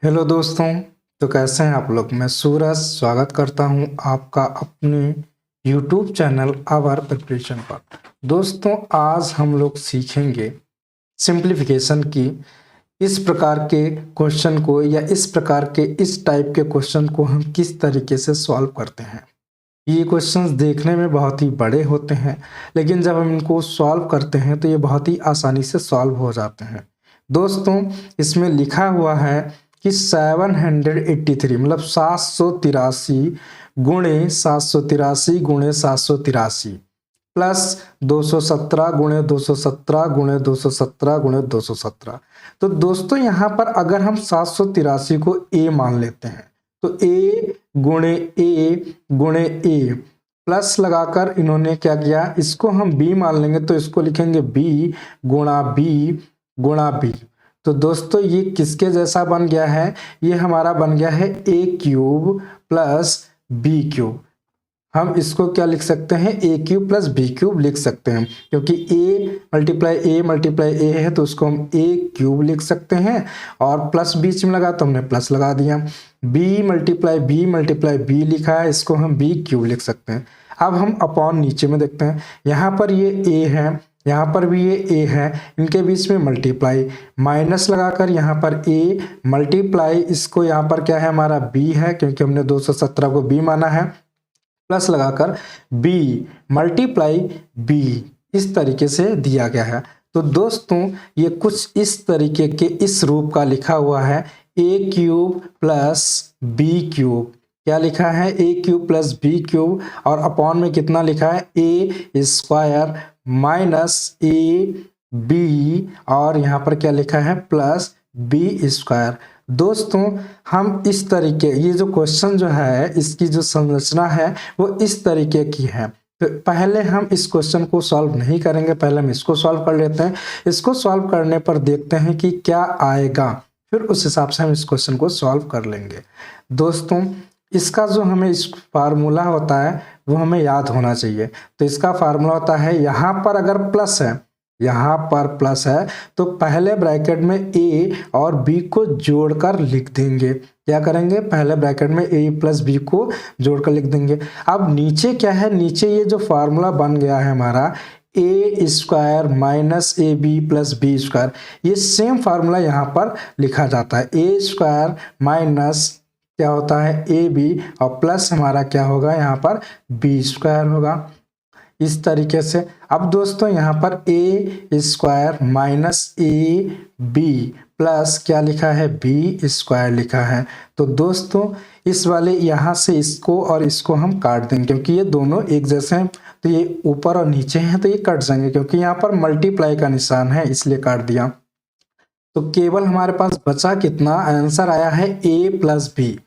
Hello दोस्तों। तो कैसे हैं आप लोग। मैं सूरज स्वागत करता हूं आपका अपने यूट्यूब चैनल आवर प्रिपरेशन पर। दोस्तों आज हम लोग सीखेंगे सिंप्लीफिकेशन की। इस प्रकार के क्वेश्चन को या इस प्रकार के इस टाइप के क्वेश्चन को हम किस तरीके से सॉल्व करते हैं। ये क्वेश्चंस देखने में बहुत ही बड़े होते हैं, लेकिन जब हम इनको सॉल्व करते हैं तो ये बहुत ही आसानी से सॉल्व हो जाते हैं। दोस्तों इसमें लिखा हुआ है कि 783 मतलब 783 गुणे 783 गुणे 783 प्लस 217 गुणे 217 गुणे 217 गुणे 217। तो दोस्तों यहाँ पर अगर हम 783 को ए मान लेते हैं तो ए गुणे ए प्लस लगाकर इन्होंने क्या किया, इसको हम बी मान लेंगे तो इसको लिखेंगे बी गुणा बी। तो दोस्तों ये किसके जैसा बन गया है, ये हमारा बन गया है ए क्यूब प्लस बी क्यूब। हम इसको क्या लिख सकते हैं, ए क्यूब प्लस बी क्यूब लिख सकते हैं, क्योंकि ए मल्टीप्लाई ए है तो उसको हम ए क्यूब लिख सकते हैं और प्लस बीच में लगा तो हमने प्लस लगा दिया। बी मल्टीप्लाई बी लिखा है, इसको हम बी क्यूब लिख सकते हैं। अब हम अपॉन नीचे में देखते हैं, यहाँ पर ये ए है, यहाँ पर भी ये ए है, इनके बीच में मल्टीप्लाई माइनस लगाकर यहाँ पर ए मल्टीप्लाई, इसको यहाँ पर क्या है हमारा बी है क्योंकि हमने 217 को बी माना है, प्लस लगाकर b मल्टीप्लाई b इस तरीके से दिया गया है। तो दोस्तों ये कुछ इस तरीके के इस रूप का लिखा हुआ है a cube plus B cube. क्या लिखा है, a cube plus B cube और अपॉन में कितना लिखा है a square minus A B और यहाँ पर क्या लिखा है प्लस बी स्क्वायर। दोस्तों हम इस तरीके, ये जो क्वेश्चन जो है इसकी जो संरचना है वो इस तरीके की है। तो पहले हम इस क्वेश्चन को सॉल्व नहीं करेंगे, पहले हम इसको सॉल्व कर लेते हैं। इसको सॉल्व करने पर देखते हैं कि क्या आएगा, फिर उस हिसाब से हम इस क्वेश्चन को सॉल्व कर लेंगे। दोस्तों इसका जो हमें इस फार्मूला होता है वो हमें याद होना चाहिए। तो इसका फार्मूला होता है, यहाँ पर अगर प्लस है, यहाँ पर प्लस है तो पहले ब्रैकेट में ए और बी को जोड़कर लिख देंगे। क्या करेंगे, पहले ब्रैकेट में ए प्लस बी को जोड़कर लिख देंगे। अब नीचे क्या है, नीचे ये जो फार्मूला बन गया है हमारा a square minus A b plus b square, ये सेम फार्मूला यहाँ पर लिखा जाता है। ए स्क्वायर माइनस क्या होता है ए बी और प्लस हमारा क्या होगा यहाँ पर बी स्क्वायर होगा, इस तरीके से। अब दोस्तों यहाँ पर a square minus A b plus क्या लिखा है बी स्क्वायर लिखा है। तो दोस्तों इस वाले यहाँ से इसको और इसको हम काट देंगे, क्योंकि ये दोनों एक जैसे हैं तो ये ऊपर और नीचे हैं तो ये कट जाएंगे, क्योंकि यहाँ पर मल्टीप्लाई का निशान है इसलिए काट दिया। तो केवल हमारे पास बचा कितना, आंसर आया है ए प्लस बी।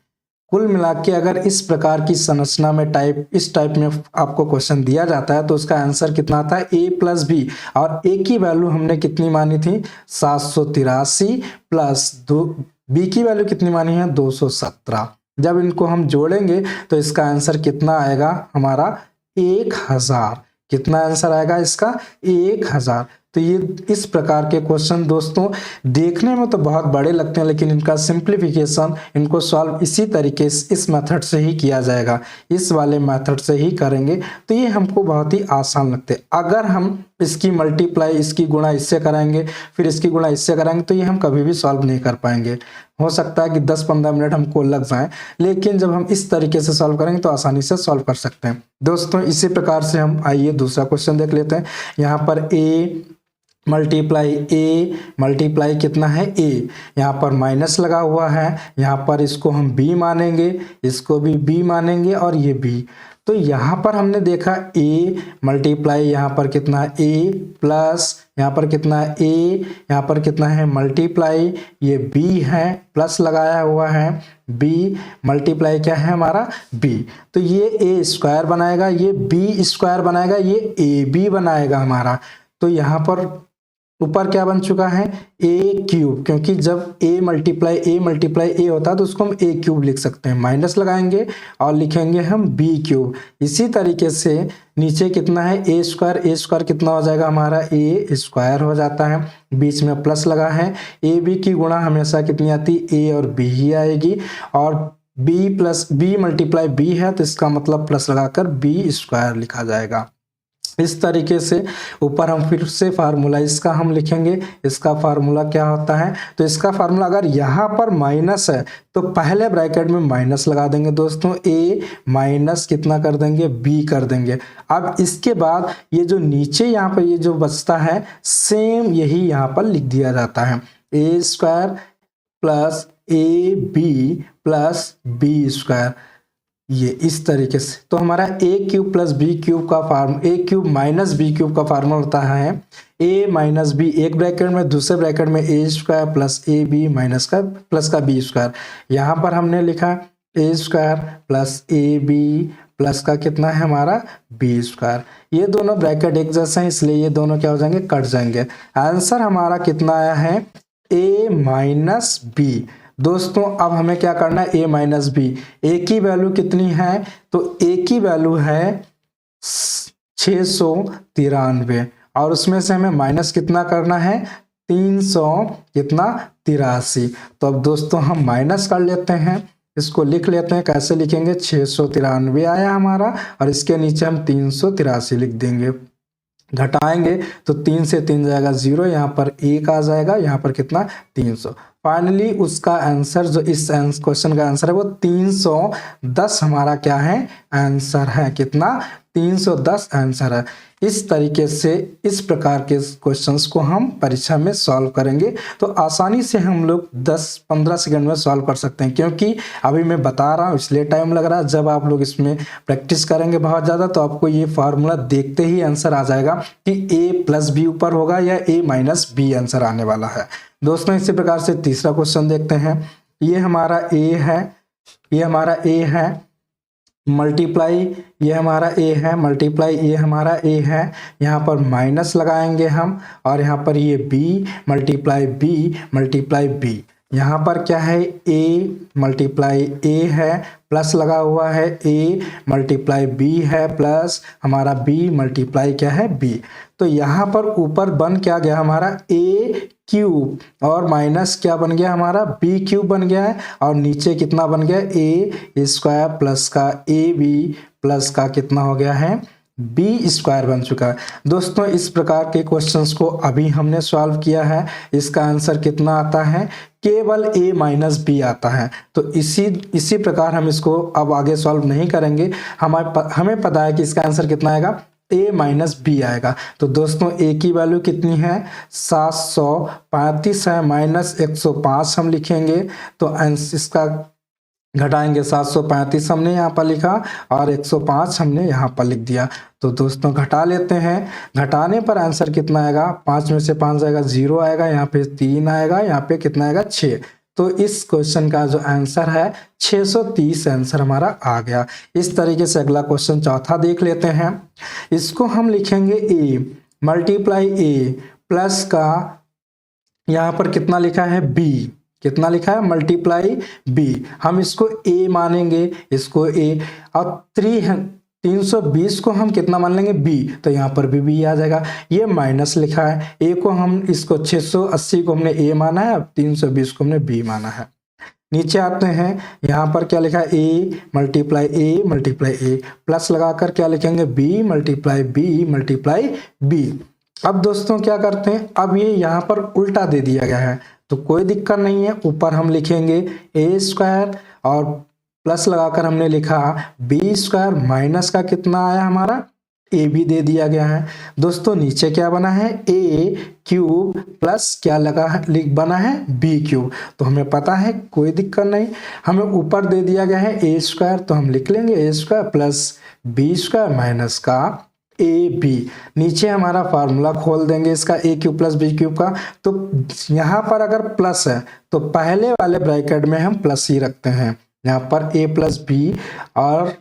कुल मिला के अगर इस प्रकार की संरचना में इस टाइप में आपको क्वेश्चन दिया जाता है तो उसका आंसर कितना आता है ए प्लस बी। और ए की वैल्यू हमने कितनी मानी थी 783 प्लस बी की वैल्यू कितनी मानी है 217। जब इनको हम जोड़ेंगे तो इसका आंसर कितना आएगा हमारा 1000। कितना आंसर आएगा इसका 1000। तो ये इस प्रकार के क्वेश्चन दोस्तों देखने में तो बहुत बड़े लगते हैं, लेकिन इनका सिंप्लीफिकेशन, इनको सॉल्व इसी तरीके से इस मेथड से ही किया जाएगा, इस वाले मेथड से ही करेंगे तो ये हमको बहुत ही आसान लगते हैं। अगर हम इसकी मल्टीप्लाई, इसकी गुणा इससे कराएंगे, फिर इसकी गुणा इससे कराएंगे तो ये हम कभी भी सॉल्व नहीं कर पाएंगे। हो सकता है कि 10-15 मिनट हमको लग जाए, लेकिन जब हम इस तरीके से सॉल्व करेंगे तो आसानी से सॉल्व कर सकते हैं। दोस्तों इसी प्रकार से हम आइए दूसरा क्वेश्चन देख लेते हैं। यहाँ पर ए मल्टीप्लाई कितना है ए, यहाँ पर माइनस लगा हुआ है, यहाँ पर इसको हम b मानेंगे, इसको भी b मानेंगे और ये b। तो यहाँ पर हमने देखा a मल्टीप्लाई, यहाँ पर कितना है a प्लस यहाँ पर कितना है a, यहाँ पर कितना है मल्टीप्लाई, ये b है प्लस लगाया हुआ है, b मल्टीप्लाई क्या है हमारा b। तो ये a स्क्वायर बनाएगा, ये b स्क्वायर बनाएगा, ये ab बनाएगा हमारा। तो यहाँ पर ऊपर क्या बन चुका है ए क्यूब, क्योंकि जब ए मल्टीप्लाई ए होता है तो उसको हम ए क्यूब लिख सकते हैं, माइनस लगाएंगे और लिखेंगे हम बी क्यूब। इसी तरीके से नीचे कितना है ए स्क्वायर कितना हो जाएगा हमारा ए स्क्वायर हो जाता है, बीच में प्लस लगा है। ए बी की गुणा हमेशा कितनी आती है ए और बी ही आएगी, और B plus B multiply B है तो इसका मतलब प्लस लगाकर बी स्क्वायर लिखा जाएगा। इस तरीके से ऊपर हम फिर से फार्मूला इसका हम लिखेंगे। इसका फार्मूला क्या होता है, तो इसका फार्मूला अगर यहाँ पर माइनस है तो पहले ब्रैकेट में माइनस लगा देंगे दोस्तों, ए माइनस कितना कर देंगे बी कर देंगे। अब इसके बाद ये जो नीचे यहाँ पर ये जो बचता है सेम यही यहाँ पर लिख दिया जाता है, a square plus a b plus b square, ये इस तरीके से। तो हमारा a cube plus B cube का form a cube minus b cube का फार्मूला होता है ए माइनस बी, एक ब्रैकेट में, दूसरे ब्रैकेट में a square plus a b minus का प्लस का बी स्क्वायर। यहाँ पर हमने लिखा a square plus a b plus का कितना है हमारा बी स्क्वायर। ये दोनों ब्रैकेट एक जैसे हैं इसलिए ये दोनों क्या हो जाएंगे कट जाएंगे। आंसर हमारा कितना आया है ए माइनस बी। दोस्तों अब हमें क्या करना है ए माइनस बी, ए की वैल्यू कितनी है, तो ए की वैल्यू है 693 और उसमें से हमें माइनस कितना करना है 383। तो अब दोस्तों हम माइनस कर लेते हैं, इसको लिख लेते हैं। कैसे लिखेंगे 693 आया हमारा और इसके नीचे हम 383 लिख देंगे। घटाएंगे तो 3 से 3 जाएगा 0, यहाँ पर 1 आ जाएगा, यहाँ पर कितना 300। फाइनली उसका आंसर जो इस क्वेश्चन का आंसर है वो 310 हमारा क्या है आंसर है, कितना 310 आंसर है। इस तरीके से इस प्रकार के क्वेश्चंस को हम परीक्षा में सॉल्व करेंगे तो आसानी से हम लोग 10-15 सेकंड में सॉल्व कर सकते हैं, क्योंकि अभी मैं बता रहा हूँ इसलिए टाइम लग रहा है। जब आप लोग इसमें प्रैक्टिस करेंगे बहुत ज़्यादा तो आपको ये फार्मूला देखते ही आंसर आ जाएगा कि ए प्लस बी ऊपर होगा या ए माइनस बी आंसर आने वाला है। दोस्तों इसी प्रकार से तीसरा क्वेश्चन देखते हैं। ये हमारा ए है, ये हमारा ए है मल्टीप्लाई, ये हमारा ए है मल्टीप्लाई, ये हमारा ए है, यहाँ पर माइनस लगाएंगे हम और यहाँ पर ये बी मल्टीप्लाई बी। यहाँ पर क्या है ए मल्टीप्लाई ए है, प्लस लगा हुआ है ए मल्टीप्लाई बी है, प्लस हमारा बी मल्टीप्लाई क्या है बी। तो यहाँ पर ऊपर बन क्या गया हमारा ए क्यूब और माइनस क्या बन गया हमारा बी क्यूब बन गया है, और नीचे कितना बन गया ए स्क्वायर प्लस का ए बी प्लस का कितना हो गया है बी स्क्वायर बन चुका है। दोस्तों इस प्रकार के क्वेश्चंस को अभी हमने सॉल्व किया है। इसका आंसर कितना आता है केवल ए माइनस बी आता है। तो इसी प्रकार हम इसको अब आगे सॉल्व नहीं करेंगे। हमें पता है कि इसका आंसर कितना आएगा ए माइनस बी आएगा। तो दोस्तों ए की वैल्यू कितनी है 735 है, माइनस 105 हम लिखेंगे तो इसका घटाएंगे 735 हमने यहाँ पर लिखा और 105 हमने यहाँ पर लिख दिया। तो दोस्तों घटा लेते हैं, घटाने पर आंसर कितना आएगा 5 में से 5 जाएगा 0 आएगा, यहाँ पे 3 आएगा, यहाँ पे कितना आएगा 6। तो इस क्वेश्चन का जो आंसर है 630 आंसर हमारा आ गया। इस तरीके से अगला क्वेश्चन चौथा देख लेते हैं। इसको हम लिखेंगे ए मल्टीप्लाई ए प्लस का यहाँ पर कितना लिखा है बी, कितना लिखा है मल्टीप्लाई बी। हम इसको ए मानेंगे, इसको ए, और 320 को हम कितना मान लेंगे बी, तो यहाँ पर भी आ जाएगा। ये माइनस लिखा है, ए को हम इसको 680 को हमने ए माना है, अब 320 को हमने बी माना है। नीचे आते हैं, यहाँ पर क्या लिखा है ए मल्टीप्लाई ए प्लस लगाकर क्या लिखेंगे बी मल्टीप्लाई बी। अब दोस्तों क्या करते हैं, अब ये यहाँ पर उल्टा दे दिया गया है तो कोई दिक्कत नहीं है, ऊपर हम लिखेंगे ए स्क्वायर और प्लस लगाकर हमने लिखा बी स्क्वायर, माइनस का कितना आया हमारा ए भी दे दिया गया है। दोस्तों नीचे क्या बना है ए क्यूब प्लस क्या लगा है बना है बी क्यूब। तो हमें पता है कोई दिक्कत नहीं, हमें ऊपर दे दिया गया है ए स्क्वायर तो हम लिख लेंगे a square plus b square minus का ए बी। नीचे हमारा फार्मूला खोल देंगे इसका a cube plus B cube का। तो यहाँ पर अगर प्लस है तो पहले वाले ब्रैकेट में हम प्लस ही रखते हैं, यहाँ पर ए प्लस बी, और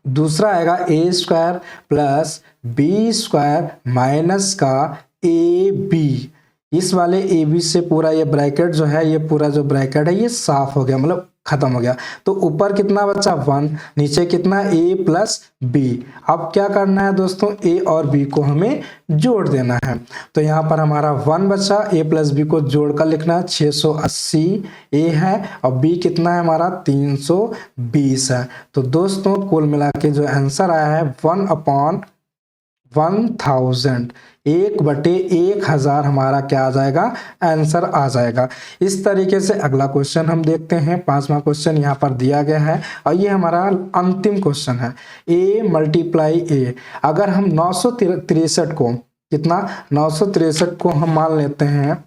दूसरा आएगा a square plus b square minus का ए बी, इस वाले ए बी से पूरा ये ब्रैकेट जो है, ये पूरा जो ब्रैकेट है ये साफ हो गया, मतलब खत्म हो गया। तो ऊपर कितना बचा 1, नीचे कितना ए प्लस बी। अब क्या करना है दोस्तों, ए और बी को हमें जोड़ देना है। तो यहाँ पर हमारा 1 बचा, ए प्लस बी को जोड़कर लिखना है 680 ए है और बी कितना है हमारा 320 है। तो दोस्तों कुल मिला के जो आंसर आया है 1/1000, 1/1000 हमारा क्या आ जाएगा, आंसर आ जाएगा। इस तरीके से अगला क्वेश्चन हम देखते हैं। 5वां क्वेश्चन यहाँ पर दिया गया है और ये हमारा अंतिम क्वेश्चन है। a मल्टीप्लाई a, अगर हम 963 को कितना 963 को हम मान लेते हैं